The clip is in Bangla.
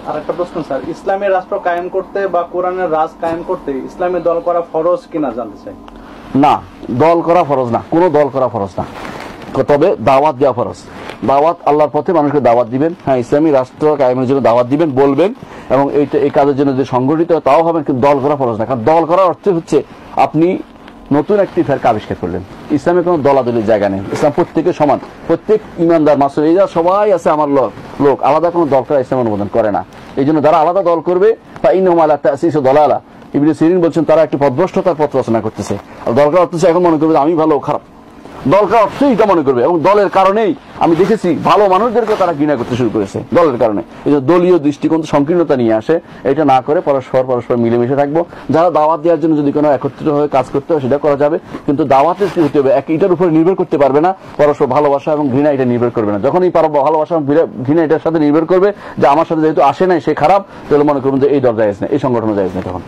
আর একটা প্রশ্ন স্যার, ইসলামী রাষ্ট্র কায়েম করতে বা কোরআনের রাজ কায়েম করতে ইসলামী দল করা ফরজ কিনা জানতে চাই। না, দল করা ফরজ না, কোনো দল করা ফরজ না, তবে দাওয়াত দেওয়া ফরজ। দাওয়াত, আল্লাহর পথে মানুষকে দাওয়াত দিবেন, হ্যাঁ ইসলামী রাষ্ট্র কায়েমের জন্য দাওয়াত দিবেন, বলবেন, এবং এই কাজের জন্য যে সংগঠিত হয় তাও হবেন, কিন্তু দল করা ফরজ না। কারণ দল করার অর্থ হচ্ছে আপনি নতুন একটি ফেরকা আবিষ্কার করলেন। ইসলামে কোনো দলাদলির জায়গা নেই, ইসলাম প্রত্যেকে সমান, প্রত্যেক ইমানদার মাসুম, এই যা সবাই আছে আমার লোক, আলাদা কোনো দল করা ইসলাম অনুমোদন করে না। এই জন্য যারা আলাদা দল করবে বা ইন্নাহুম আলা তাসিস দলালা, ইবনে সিরিন বলছেন তারা একটি পথভ্রষ্টতার পথ রচনা করতেছে। আর দল করার অর্থ এখন মনে করবে আমি ভালো খারাপ, দল করার অর্থ এটা মনে করবে, এবং দলের কারণেই আমি দেখেছি ভালো মানুষদেরকে তারা ঘৃণা করতে শুরু করেছে দলের কারণে। এই যে দলীয় দৃষ্টিকোণ সংকীর্ণতা নিয়ে আসে, এটা না করে পরস্পর মিলেমিশে থাকবো। যারা দাওয়াত দেওয়ার জন্য যদি কোনো একত্রিত হয়ে কাজ করতে হয় সেটা করা যাবে, কিন্তু দাওয়াতের কি হতে হবে এটার উপরে নির্ভর করতে পারবে না। পরস্পর ভালোবাসা এবং ঘৃণা এটা নির্ভর করবে না। যখনই ভালোবাসা এবং ঘৃণা এটার সাথে নির্ভর করবে যে আমার সাথে যেহেতু আসে নাই সে খারাপ, তাহলে মনে করবেন যে এই দল জায়েজ না, এই সংগঠন জায়েজ না তখন।